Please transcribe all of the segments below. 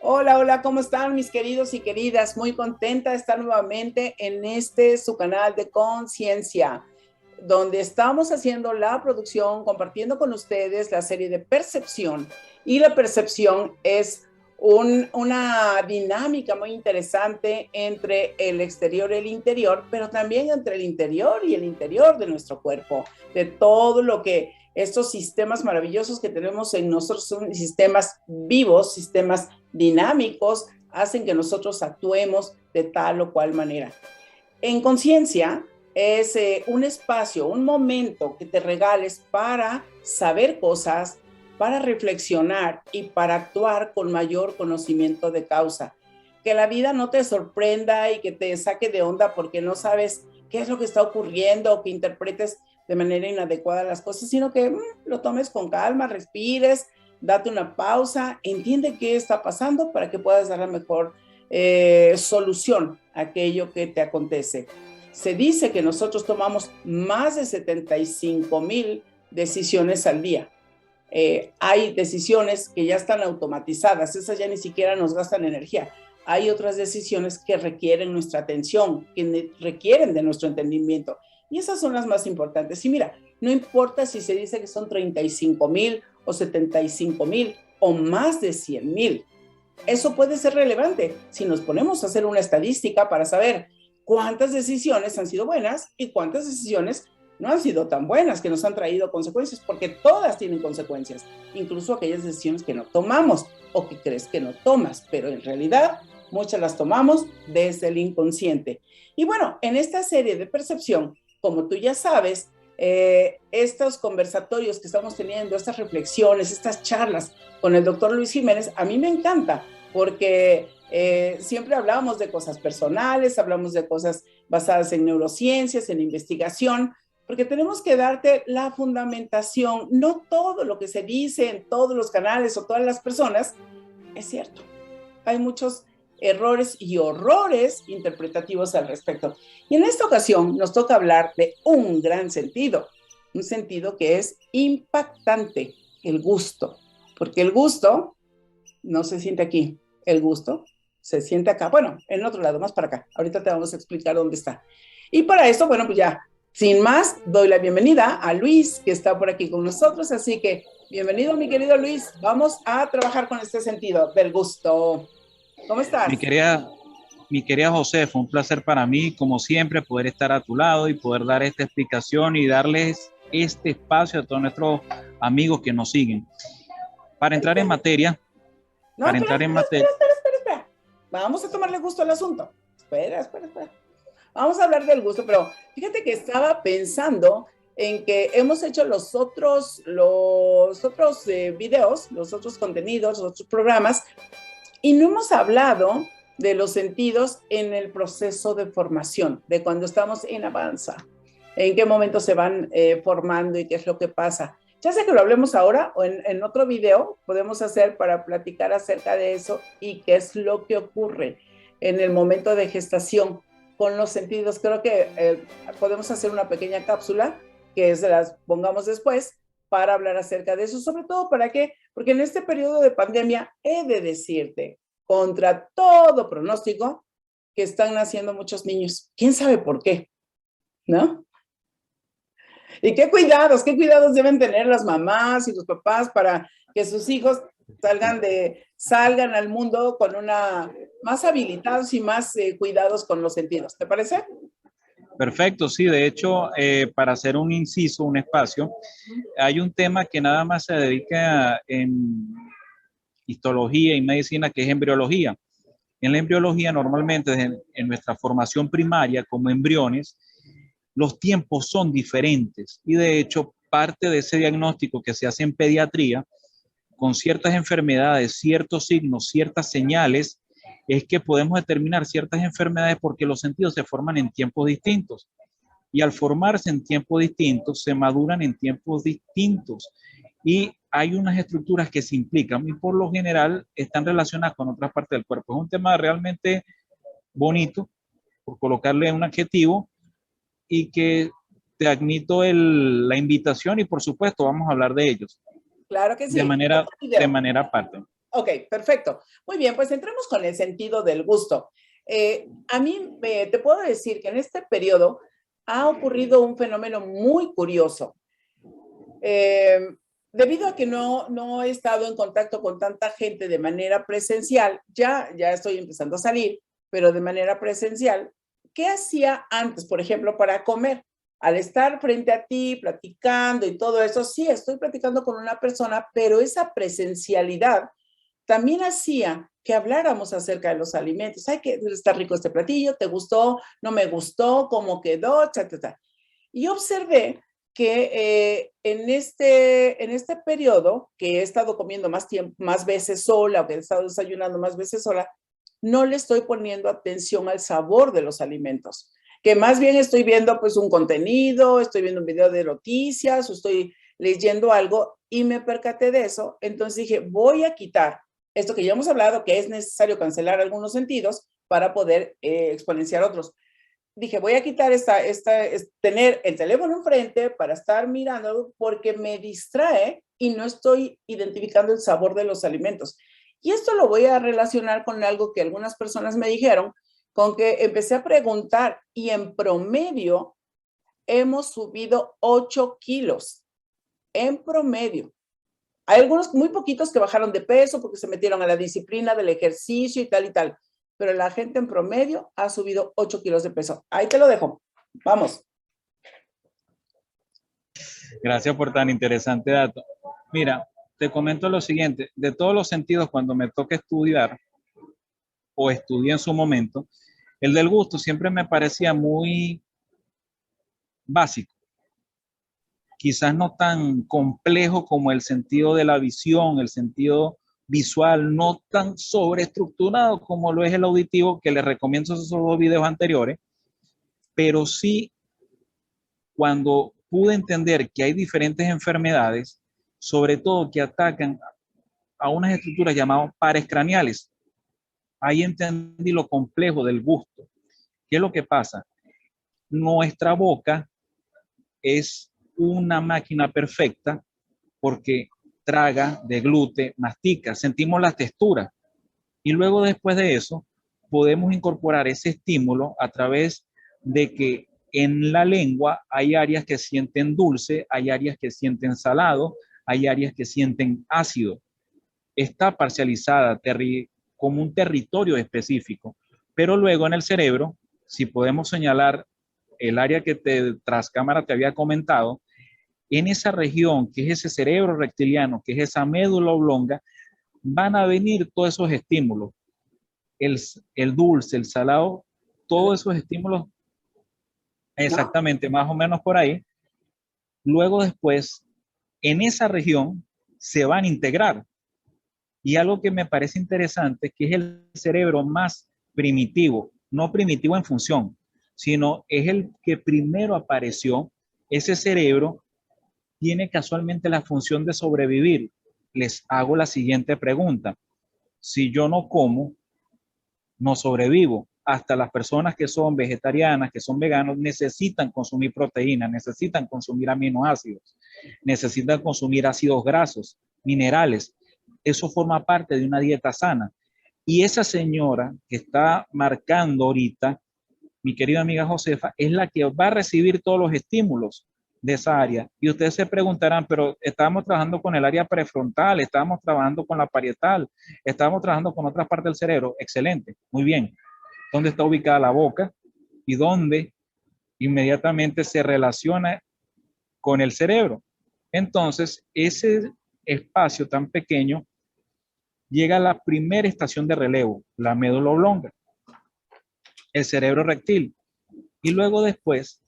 Hola, hola, ¿cómo están mis queridos y queridas? Muy contenta de estar nuevamente en su canal de Conciencia, donde estamos haciendo la producción, compartiendo con ustedes la serie de Percepción. Y la percepción es una dinámica muy interesante entre el exterior y el interior, pero también entre el interior y el interior de nuestro cuerpo, de todo lo que estos sistemas maravillosos que tenemos en nosotros son sistemas vivos, sistemas dinámicos, hacen que nosotros actuemos de tal o cual manera. En conciencia es un espacio, un momento que te regales para saber cosas, para reflexionar y para actuar con mayor conocimiento de causa. Que la vida no te sorprenda y que te saque de onda porque no sabes qué es lo que está ocurriendo o que interpretes de manera inadecuada las cosas, sino que lo tomes con calma, respires, date una pausa, entiende qué está pasando para que puedas dar la mejor solución a aquello que te acontece. Se dice que nosotros tomamos más de 75,000 decisiones al día. Hay decisiones que ya están automatizadas, esas ya ni siquiera nos gastan energía. Hay otras decisiones que requieren nuestra atención, que requieren de nuestro entendimiento. Y esas son las más importantes. Y mira, no importa si se dice que son 35,000 o 75,000 o más de 100,000. Eso puede ser relevante si nos ponemos a hacer una estadística para saber cuántas decisiones han sido buenas y cuántas decisiones no han sido tan buenas, que nos han traído consecuencias, porque todas tienen consecuencias, incluso aquellas decisiones que no tomamos o que crees que no tomas, pero en realidad muchas las tomamos desde el inconsciente. Y bueno, en esta serie de percepción, como tú ya sabes, estos conversatorios que estamos teniendo, estas reflexiones, estas charlas con el doctor Luis Jiménez, a mí me encanta porque siempre hablamos de cosas personales, hablamos de cosas basadas en neurociencias, en investigación, porque tenemos que darte la fundamentación. No todo lo que se dice en todos los canales o todas las personas es cierto. Hay muchos errores y horrores interpretativos al respecto. Y en esta ocasión nos toca hablar de un gran sentido, un sentido que es impactante, el gusto, porque el gusto no se siente aquí, el gusto se siente acá, bueno, en otro lado, más para acá. Ahorita te vamos a explicar dónde está. Y para eso, bueno, pues ya, sin más, doy la bienvenida a Luis, que está por aquí con nosotros, así que bienvenido, mi querido Luis. Vamos a trabajar con este sentido del gusto. ¿Cómo Mi estás? querida, mi querida José, fue un placer para mí, como siempre, poder estar a tu lado y poder dar esta explicación y darles este espacio a todos nuestros amigos que nos siguen. Para entrar en materia, No, para espera, entrar en espera, espera, materia, espera, espera, espera. Vamos a tomarle gusto al asunto. Espera, espera, espera. Vamos a hablar del gusto, pero fíjate que estaba pensando en que hemos hecho los otros videos, los otros contenidos, los otros programas, y no hemos hablado de los sentidos en el proceso de formación, de cuando estamos en avanza, en qué momento se van formando y qué es lo que pasa. Ya sea que lo hablemos ahora o en otro video, podemos hacer para platicar acerca de eso y qué es lo que ocurre en el momento de gestación con los sentidos. Creo que podemos hacer una pequeña cápsula que se las pongamos después para hablar acerca de eso, sobre todo para qué, porque en este periodo de pandemia he de decirte, contra todo pronóstico, que están naciendo muchos niños. ¿Quién sabe por qué? ¿No? Y qué cuidados deben tener las mamás y los papás para que sus hijos salgan al mundo con más habilitados y más cuidados con los sentidos. ¿Te parece? perfecto, sí, de hecho, para hacer un inciso, un espacio, hay un tema que nada más se dedica en histología y medicina, que es embriología. En la embriología, normalmente en nuestra formación primaria como embriones, los tiempos son diferentes y de hecho parte de ese diagnóstico que se hace en pediatría con ciertas enfermedades, ciertos signos, ciertas señales, es que podemos determinar ciertas enfermedades porque los sentidos se forman en tiempos distintos y al formarse en tiempos distintos se maduran en tiempos distintos y hay unas estructuras que se implican y por lo general están relacionadas con otras partes del cuerpo. Es un tema realmente bonito, por colocarle un adjetivo, y que te admito la invitación y por supuesto vamos a hablar de ellos Claro que de sí. manera, Otro de video. manera aparte. Ok, perfecto. Muy bien, pues entremos con el sentido del gusto. A mí te puedo decir que en este periodo ha ocurrido un fenómeno muy curioso. Eh, Debido a que no he estado en contacto con tanta gente de manera presencial, ya estoy empezando a salir, pero de manera presencial, ¿qué hacía antes, por ejemplo, para comer? Al estar frente a ti, platicando y todo eso, sí, estoy platicando con una persona, pero esa presencialidad también hacía que habláramos acerca de los alimentos. Ay, que está rico este platillo, ¿te gustó? ¿No me gustó? ¿Cómo quedó? Cha. Y observé que en este periodo, que he estado comiendo más tiempo, más veces sola, o que he estado desayunando más veces sola, no le estoy poniendo atención al sabor de los alimentos, que más bien estoy viendo pues un contenido, estoy viendo un video de noticias, o estoy leyendo algo y me percaté de eso. Entonces dije, voy a quitar esto que ya hemos hablado, que es necesario cancelar algunos sentidos para poder exponenciar otros. Dije, voy a quitar tener el teléfono enfrente para estar mirando porque me distrae y no estoy identificando el sabor de los alimentos. Y esto lo voy a relacionar con algo que algunas personas me dijeron, con que empecé a preguntar y en promedio hemos subido 8 kilos, en promedio. Hay algunos muy poquitos que bajaron de peso porque se metieron a la disciplina del ejercicio y tal, pero la gente en promedio ha subido 8 kilos de peso. Ahí te lo dejo. Vamos. Gracias por tan interesante dato. Mira, te comento lo siguiente, de todos los sentidos, cuando me toca estudiar o estudié en su momento, el del gusto siempre me parecía muy básico, quizás no tan complejo como el sentido de la visión, el sentido visual, no tan sobreestructurado como lo es el auditivo, que les recomiendo esos dos videos anteriores, pero sí cuando pude entender que hay diferentes enfermedades, sobre todo que atacan a unas estructuras llamadas pares craneales, ahí entendí lo complejo del gusto. ¿Qué es lo que pasa? Nuestra boca es una máquina perfecta porque traga, deglute, mastica, sentimos la textura y luego después de eso podemos incorporar ese estímulo a través de que en la lengua hay áreas que sienten dulce, hay áreas que sienten salado, hay áreas que sienten ácido. Está parcializada como un territorio específico, pero luego en el cerebro, si podemos señalar el área que tras cámara te había comentado, en esa región, que es ese cerebro reptiliano, que es esa médula oblonga, van a venir todos esos estímulos, el dulce, el salado, todos esos estímulos, ¿No? exactamente, más o menos por ahí. Luego después, en esa región, se van a integrar. Y algo que me parece interesante, que es el cerebro más primitivo, no primitivo en función, sino es el que primero apareció. Ese cerebro tiene casualmente la función de sobrevivir. Les hago la siguiente pregunta. Si yo no como, no sobrevivo. Hasta las personas que son vegetarianas, que son veganos, necesitan consumir proteínas, necesitan consumir aminoácidos, necesitan consumir ácidos grasos, minerales. Eso forma parte de una dieta sana. Y esa señora que está marcando ahorita, mi querida amiga Josefa, es la que va a recibir todos los estímulos de esa área. Y ustedes se preguntarán, pero estábamos trabajando con el área prefrontal, estábamos trabajando con la parietal, estábamos trabajando con otras partes del cerebro. Excelente, muy bien. ¿Dónde está ubicada la boca? Y dónde inmediatamente se relaciona con el cerebro. Entonces, ese espacio tan pequeño llega a la primera estación de relevo, la médula oblonga, el cerebro reptil. Y luego después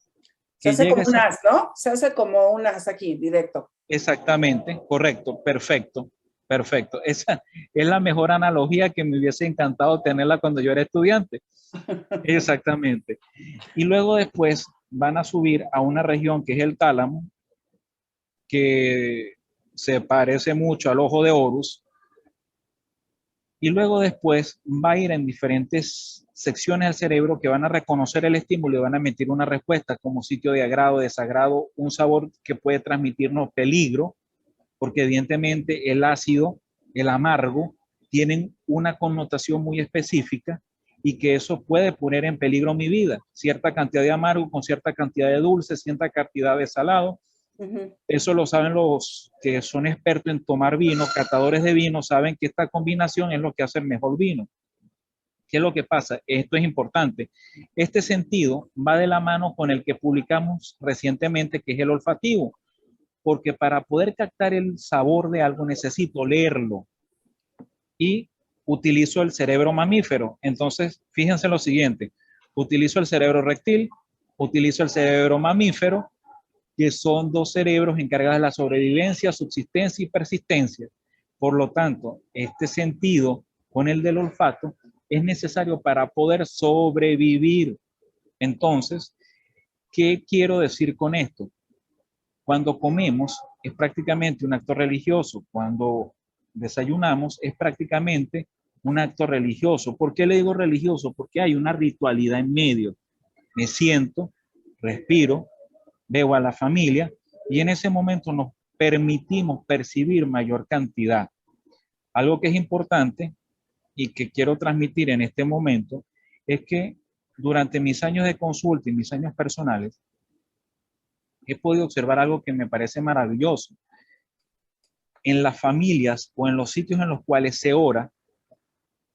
Se que hace llega como un esa... as, ¿no? Se hace como un as aquí, directo. Exactamente, correcto, perfecto, perfecto. Esa es la mejor analogía que me hubiese encantado tenerla cuando yo era estudiante. Exactamente. Y luego después van a subir a una región que es el tálamo, que se parece mucho al ojo de Horus, y luego después va a ir en diferentes secciones del cerebro que van a reconocer el estímulo y van a emitir una respuesta como sitio de agrado, desagrado, un sabor que puede transmitirnos peligro, porque evidentemente el ácido, el amargo, tienen una connotación muy específica y que eso puede poner en peligro mi vida. Cierta cantidad de amargo con cierta cantidad de dulce, cierta cantidad de salado. Eso lo saben los que son expertos en tomar vino, catadores de vino, saben que esta combinación es lo que hace el mejor vino. ¿Qué es lo que pasa? Esto es importante. Este sentido va de la mano con el que publicamos recientemente, que es el olfativo, porque para poder captar el sabor de algo necesito leerlo y utilizo el cerebro mamífero. Entonces, fíjense lo siguiente, utilizo el cerebro reptil, utilizo el cerebro mamífero, que son dos cerebros encargados de la sobrevivencia, subsistencia y persistencia. Por lo tanto, este sentido con el del olfato es necesario para poder sobrevivir. Entonces, ¿qué quiero decir con esto? Cuando comemos es prácticamente un acto religioso. Cuando desayunamos es prácticamente un acto religioso. ¿Por qué le digo religioso? Porque hay una ritualidad en medio. Me siento, respiro, veo a la familia y en ese momento nos permitimos percibir mayor cantidad. Algo que es importante y que quiero transmitir en este momento es que durante mis años de consulta y mis años personales he podido observar algo que me parece maravilloso. En las familias o en los sitios en los cuales se ora,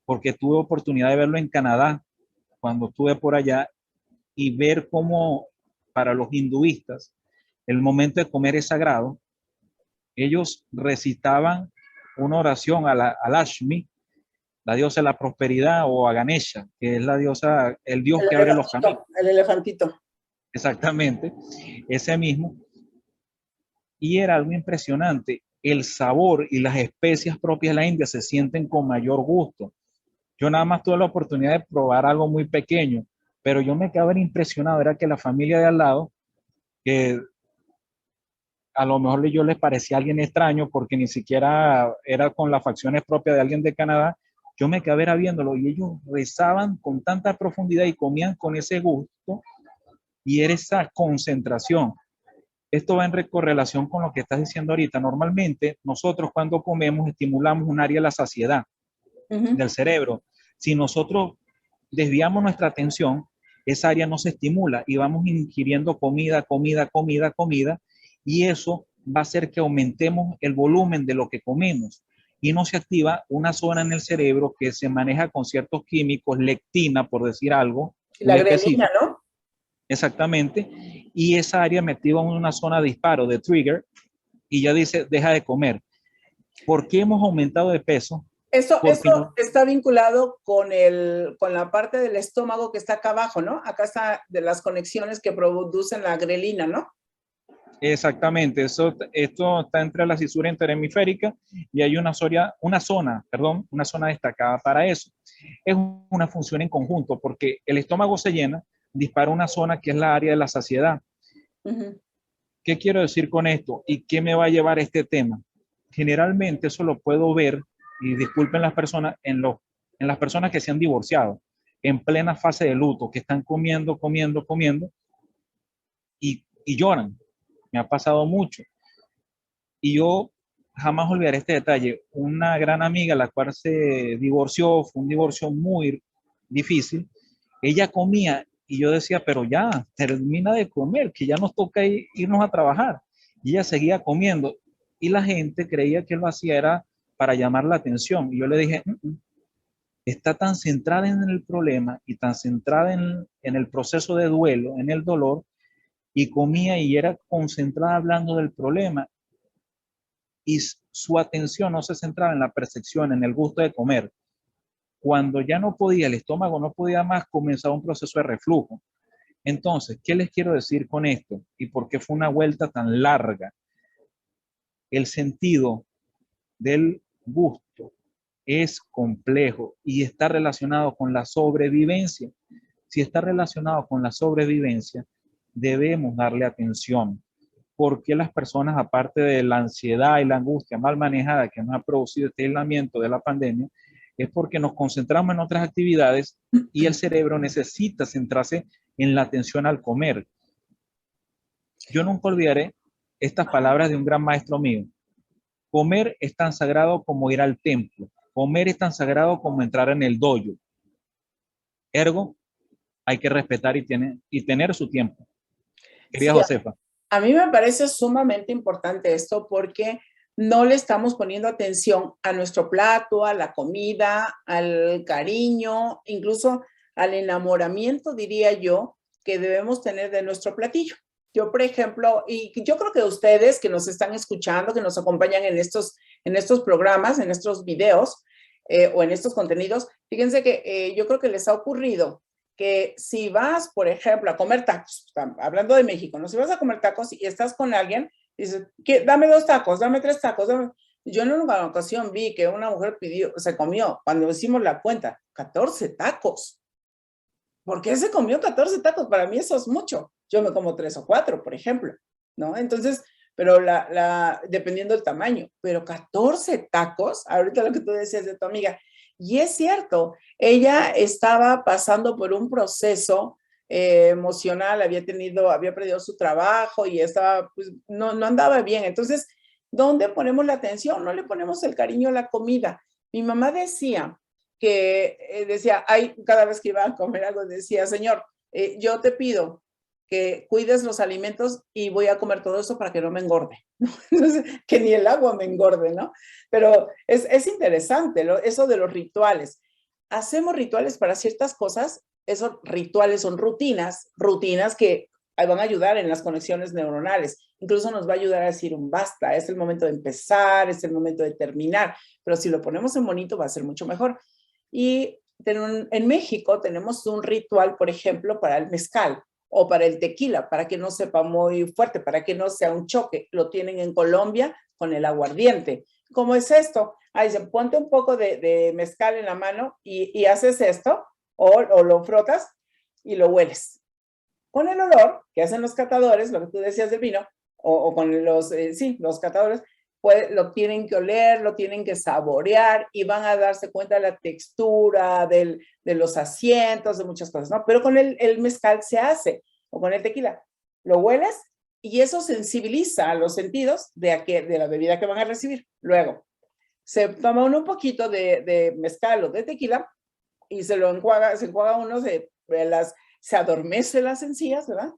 porque tuve oportunidad de verlo en Canadá cuando estuve por allá y ver cómo para los hinduistas el momento de comer es sagrado. Ellos recitaban una oración a Lashmi, la diosa de la prosperidad, o a Ganesha, que es la diosa, el dios que abre los caminos. El elefantito. Exactamente, ese mismo. Y era algo impresionante. El sabor y las especias propias de la India se sienten con mayor gusto. Yo nada más tuve la oportunidad de probar algo muy pequeño, pero yo me quedaba impresionado. Era que la familia de al lado, que a lo mejor yo les parecía alguien extraño porque ni siquiera era con las facciones propias de alguien de Canadá, yo me quedaba viéndolo y ellos rezaban con tanta profundidad y comían con ese gusto y era esa concentración. Esto va en correlación con lo que estás diciendo ahorita. Normalmente nosotros cuando comemos estimulamos un área de la saciedad del cerebro. Si nosotros desviamos nuestra atención, esa área no se estimula y vamos ingiriendo comida, comida, comida, comida, y eso va a hacer que aumentemos el volumen de lo que comemos y no se activa una zona en el cerebro que se maneja con ciertos químicos, lectina, por decir algo. La grelina, ¿no? Exactamente. Y esa área me activa una zona de disparo, de trigger, y ya dice, deja de comer. ¿Por qué hemos aumentado de peso? Eso no está vinculado con la parte del estómago que está acá abajo, ¿no? Acá está de las conexiones que producen la grelina, ¿no? Exactamente, esto está entre la cisura interhemisférica y hay una zona destacada para eso. Es una función en conjunto porque el estómago se llena, dispara una zona que es la área de la saciedad. ¿Qué quiero decir con esto? ¿Y qué me va a llevar este tema? Generalmente eso lo puedo ver, y disculpen las personas, en las personas que se han divorciado, en plena fase de luto, que están comiendo y lloran. Me ha pasado mucho. Y yo jamás olvidaré este detalle. Una gran amiga, la cual se divorció, fue un divorcio muy difícil. Ella comía y yo decía, pero ya, termina de comer, que ya nos toca irnos a trabajar. Y ella seguía comiendo. Y la gente creía que lo hacía era para llamar la atención. Y yo le dije, está tan centrada en el problema y tan centrada en el proceso de duelo, en el dolor, y comía y era concentrada hablando del problema y su atención no se centraba en la percepción, en el gusto de comer. Cuando ya no podía, el estómago no podía más, comenzaba un proceso de reflujo. Entonces, ¿qué les quiero decir con esto? ¿Y por qué fue una vuelta tan larga? El sentido del gusto es complejo y está relacionado con la sobrevivencia. Si está relacionado con la sobrevivencia, debemos darle atención. ¿Por qué las personas, aparte de la ansiedad y la angustia mal manejada que nos ha producido este aislamiento de la pandemia, es porque nos concentramos en otras actividades y el cerebro necesita centrarse en la atención al comer? Yo nunca olvidaré estas palabras de un gran maestro mío. Comer es tan sagrado como ir al templo. Comer es tan sagrado como entrar en el dojo. Ergo, hay que respetar y tener su tiempo. Querida Sí, Josefa. a mí me parece sumamente importante esto porque no le estamos poniendo atención a nuestro plato, a la comida, al cariño, incluso al enamoramiento, diría yo, que debemos tener de nuestro platillo. Yo, por ejemplo, y yo creo que ustedes que nos están escuchando, que nos acompañan en estos programas, en estos videos o en estos contenidos, fíjense que yo creo que les ha ocurrido que si vas, por ejemplo, a comer tacos, hablando de México, ¿no? Si vas a comer tacos y estás con alguien, dices, dame 2 tacos, dame 3 tacos, dame. Yo en una ocasión vi que una mujer se comió, cuando hicimos la cuenta, 14 tacos. ¿Por qué se comió 14 tacos? Para mí eso es mucho. Yo me como 3 o 4, por ejemplo, ¿no? Entonces, pero dependiendo del tamaño, pero 14 tacos, ahorita lo que tú decías de tu amiga, y es cierto, ella estaba pasando por un proceso emocional, había perdido su trabajo y estaba, pues, no andaba bien. Entonces, ¿dónde ponemos la atención? No le ponemos el cariño a la comida. Mi mamá decía decía, cada vez que iba a comer algo, decía, Señor, yo te pido que cuides los alimentos y voy a comer todo eso para que no me engorde, ¿no? Entonces, que ni el agua me engorde, ¿no? Pero es interesante eso de los rituales. Hacemos rituales para ciertas cosas, esos rituales son rutinas que van a ayudar en las conexiones neuronales. Incluso nos va a ayudar a decir un basta, es el momento de empezar, es el momento de terminar, pero si lo ponemos en bonito va a ser mucho mejor. Y en México tenemos un ritual, por ejemplo, para el mezcal o para el tequila, para que no sepa muy fuerte, para que no sea un choque. Lo tienen en Colombia con el aguardiente. ¿Cómo es esto? Ahí se ponte un poco de mezcal en la mano y haces esto o lo frotas y lo hueles. Con el olor que hacen los catadores, lo que tú decías del vino, o con los catadores, pues lo tienen que oler, lo tienen que saborear y van a darse cuenta de la textura, de los asientos, de muchas cosas, ¿no? Pero con el mezcal se hace, o con el tequila, lo hueles y eso sensibiliza a los sentidos de la bebida que van a recibir. Luego, se toma un poquito de mezcal o de tequila y se enjuaga uno, se adormece las encías, ¿verdad?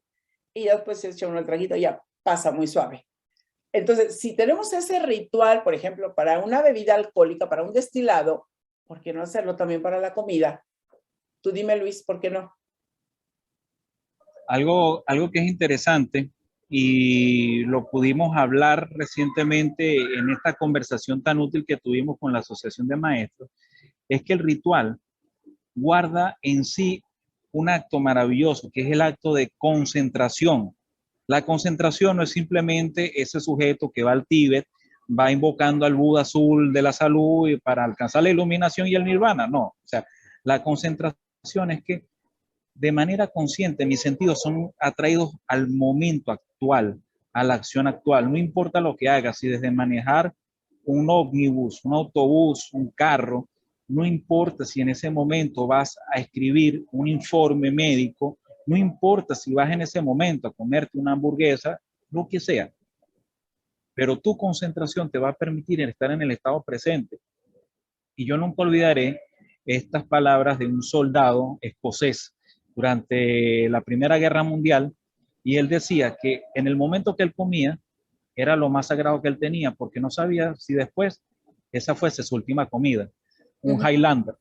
Y ya después se echa uno el traguito y ya pasa muy suave. Entonces, si tenemos ese ritual, por ejemplo, para una bebida alcohólica, para un destilado, ¿por qué no hacerlo también para la comida? Tú dime, Luis, ¿por qué no? Algo que es interesante y lo pudimos hablar recientemente en esta conversación tan útil que tuvimos con la Asociación de Maestros, es que el ritual guarda en sí un acto maravilloso, que es el acto de concentración. La concentración no es simplemente ese sujeto que va al Tíbet, va invocando al Buda azul de la salud para alcanzar la iluminación y el nirvana. No, o sea, la concentración es que de manera consciente mis sentidos son atraídos al momento actual, a la acción actual. No importa lo que hagas, si desde manejar un ómnibus, un autobús, un carro, no importa si en ese momento vas a escribir un informe médico, no importa si vas en ese momento a comerte una hamburguesa, lo que sea, pero tu concentración te va a permitir estar en el estado presente. Y yo nunca olvidaré estas palabras de un soldado escocés durante la Primera Guerra Mundial, y él decía que en el momento que él comía era lo más sagrado que él tenía, porque no sabía si después esa fuese su última comida. Un Highlander,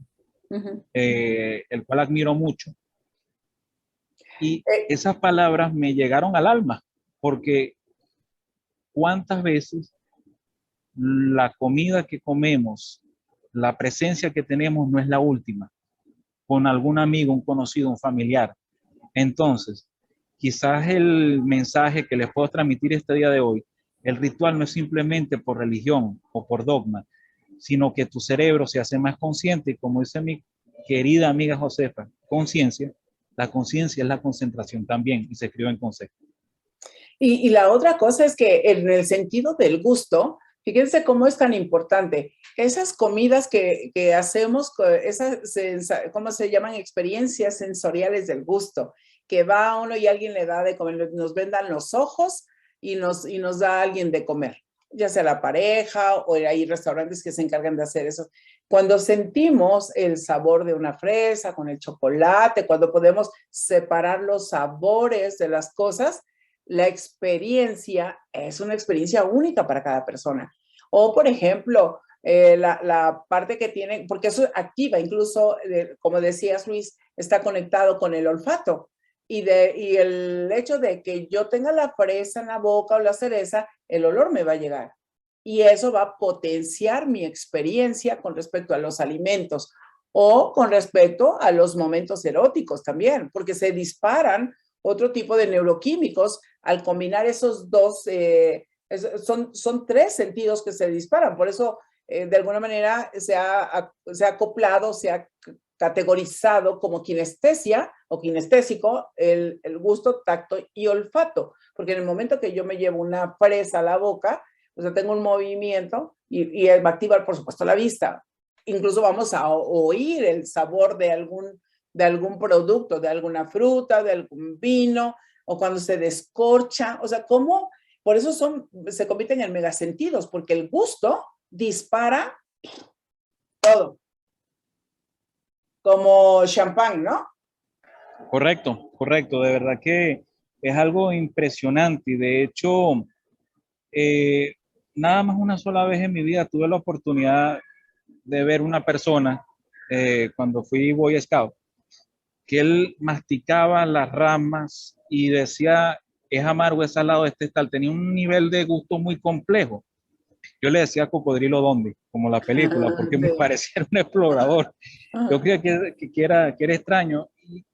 el cual admiro mucho. Y esas palabras me llegaron al alma, porque cuántas veces la comida que comemos, la presencia que tenemos no es la última, con algún amigo, un conocido, un familiar. Entonces, quizás el mensaje que les puedo transmitir este día de hoy, el ritual no es simplemente por religión o por dogma, sino que tu cerebro se hace más consciente y, como dice mi querida amiga Josefa, conciencia, la conciencia es la concentración también y se escribe en concepto. Y la otra cosa es que en el sentido del gusto, fíjense cómo es tan importante. Esas comidas que hacemos, ¿cómo se llaman? Experiencias sensoriales del gusto, que va uno y alguien le da de comer, nos vendan los ojos y nos da a alguien de comer. ya sea la pareja o hay restaurantes que se encargan de hacer eso. Cuando sentimos el sabor de una fresa con el chocolate, cuando podemos separar los sabores de las cosas, la experiencia es una experiencia única para cada persona. O, por ejemplo, la parte que tiene, porque eso activa, incluso, como decías, Luis, está conectado con el olfato. Y el hecho de que yo tenga la fresa en la boca o la cereza, el olor me va a llegar. Y eso va a potenciar mi experiencia con respecto a los alimentos o con respecto a los momentos eróticos también, porque se disparan otro tipo de neuroquímicos al combinar esos dos, son tres sentidos que se disparan. Por eso, de alguna manera, se ha acoplado, se ha categorizado como kinestesia o kinestésico el gusto, tacto y olfato, porque en el momento que yo me llevo una fresa a la boca, o sea, tengo un movimiento y va a activar, por supuesto, la vista. Incluso vamos a oír el sabor de algún producto, de alguna fruta, de algún vino, o cuando se descorcha, o sea, ¿cómo? Por eso se convierten en megasentidos, porque el gusto dispara todo, como champán, ¿no? Correcto, correcto. De verdad que es algo impresionante y de hecho, eh, nada más una sola vez en mi vida tuve la oportunidad de ver una persona cuando fui Boy Scout, que él masticaba las ramas y decía, es amargo, es salado, este es tal. Tenía un nivel de gusto muy complejo. Yo le decía cocodrilo dónde, como la película, porque me parecía un explorador. Yo creía que era extraño. Y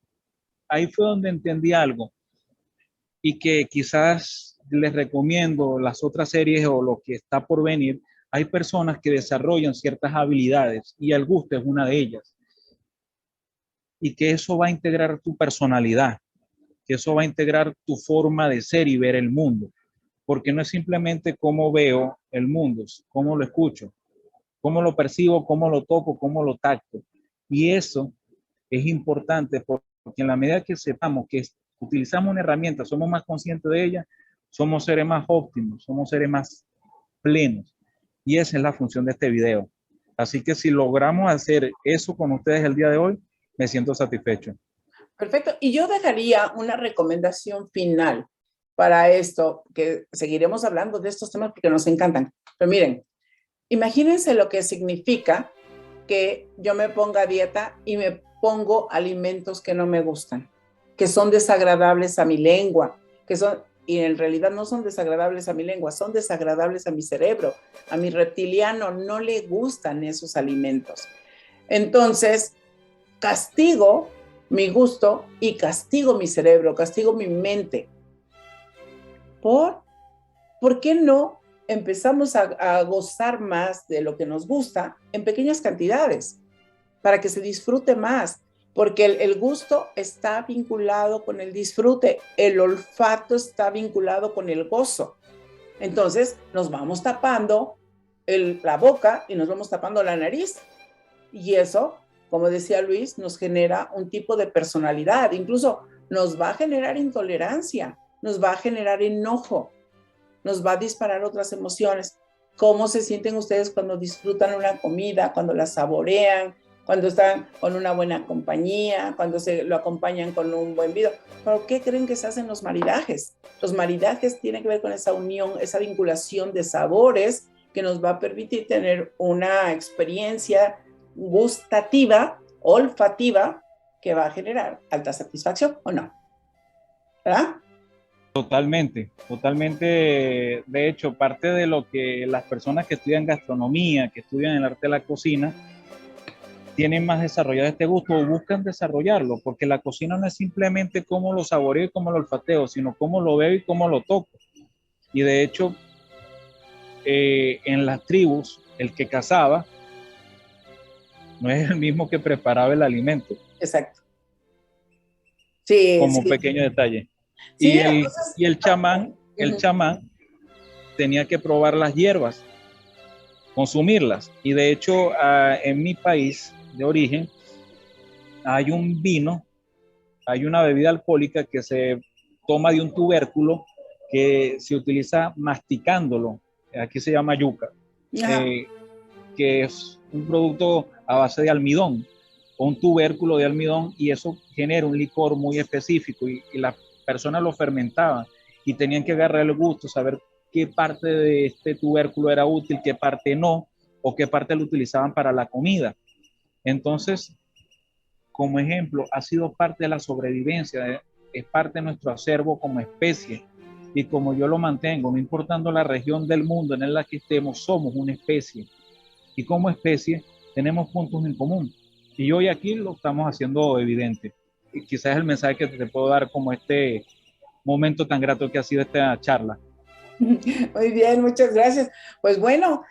ahí fue donde entendí algo y que quizás les recomiendo las otras series o lo que está por venir. Hay personas que desarrollan ciertas habilidades y el gusto es una de ellas. Y que eso va a integrar tu personalidad, que eso va a integrar tu forma de ser y ver el mundo. Porque no es simplemente cómo veo el mundo, es cómo lo escucho, cómo lo percibo, cómo lo toco, cómo lo tacto. Y eso es importante porque en la medida que sepamos que utilizamos una herramienta, somos más conscientes de ella, somos seres más óptimos, somos seres más plenos. Y esa es la función de este video. Así que si logramos hacer eso con ustedes el día de hoy, me siento satisfecho. Perfecto. Y yo dejaría una recomendación final para esto, que seguiremos hablando de estos temas porque nos encantan. Pero miren, imagínense lo que significa que yo me ponga a dieta y me pongo alimentos que no me gustan, que son desagradables a mi lengua, y en realidad no son desagradables a mi lengua, son desagradables a mi cerebro, a mi reptiliano no le gustan esos alimentos. Entonces, castigo mi gusto y castigo mi cerebro, castigo mi mente. ¿Por qué no empezamos a gozar más de lo que nos gusta en pequeñas cantidades para que se disfrute más? Porque el gusto está vinculado con el disfrute, el olfato está vinculado con el gozo. Entonces nos vamos tapando la boca y nos vamos tapando la nariz. Y eso, como decía Luis, nos genera un tipo de personalidad, incluso nos va a generar intolerancia, nos va a generar enojo, nos va a disparar otras emociones. ¿Cómo se sienten ustedes cuando disfrutan una comida, cuando la saborean, cuando están con una buena compañía, cuando se lo acompañan con un buen vino? ¿Por qué creen que se hacen los maridajes? Los maridajes tienen que ver con esa unión, esa vinculación de sabores que nos va a permitir tener una experiencia gustativa, olfativa, que va a generar alta satisfacción, ¿o no? ¿Verdad? Totalmente, totalmente. De hecho, parte de lo que las personas que estudian gastronomía, que estudian el arte de la cocina, tienen más desarrollado este gusto o buscan desarrollarlo, porque la cocina no es simplemente cómo lo saboreo y cómo lo olfateo, sino cómo lo veo y cómo lo toco. Y de hecho, en las tribus, el que cazaba no es el mismo que preparaba el alimento. Exacto. Sí, como sí. pequeño detalle. Sí, Y el chamán tenía que probar las hierbas, consumirlas. Y de hecho, en mi país de origen, hay un vino, hay una bebida alcohólica que se toma de un tubérculo que se utiliza masticándolo. aquí se llama yuca, Ajá. que es un producto a base de almidón, o un tubérculo de almidón, y eso genera un licor muy específico, y las personas lo fermentaban y tenían que agarrar el gusto, saber qué parte de este tubérculo era útil, qué parte no, o qué parte lo utilizaban para la comida. Entonces, como ejemplo, ha sido parte de la sobrevivencia, es parte de nuestro acervo como especie, y como yo lo mantengo, no importando la región del mundo en la que estemos, somos una especie, y como especie tenemos puntos en común, y hoy aquí lo estamos haciendo evidente. Y quizás es el mensaje que te puedo dar como este momento tan grato que ha sido esta charla. Muy bien, muchas gracias. Pues bueno,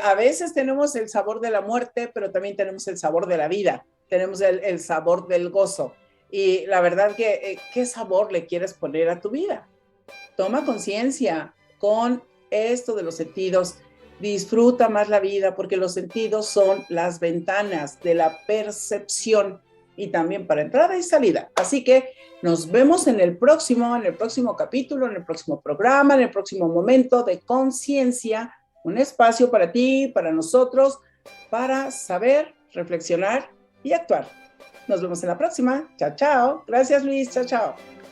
a veces tenemos el sabor de la muerte, pero también tenemos el sabor de la vida, tenemos el sabor del gozo. Y la verdad que, ¿qué sabor le quieres poner a tu vida? Toma conciencia con esto de los sentidos. Disfruta más la vida porque los sentidos son las ventanas de la percepción y también para entrada y salida. Así que nos vemos en el próximo capítulo, en el próximo programa, en el próximo momento de conciencia, un espacio para ti, para nosotros, para saber, reflexionar y actuar. Nos vemos en la próxima. Chao, chao. Gracias, Luis. Chao, chao.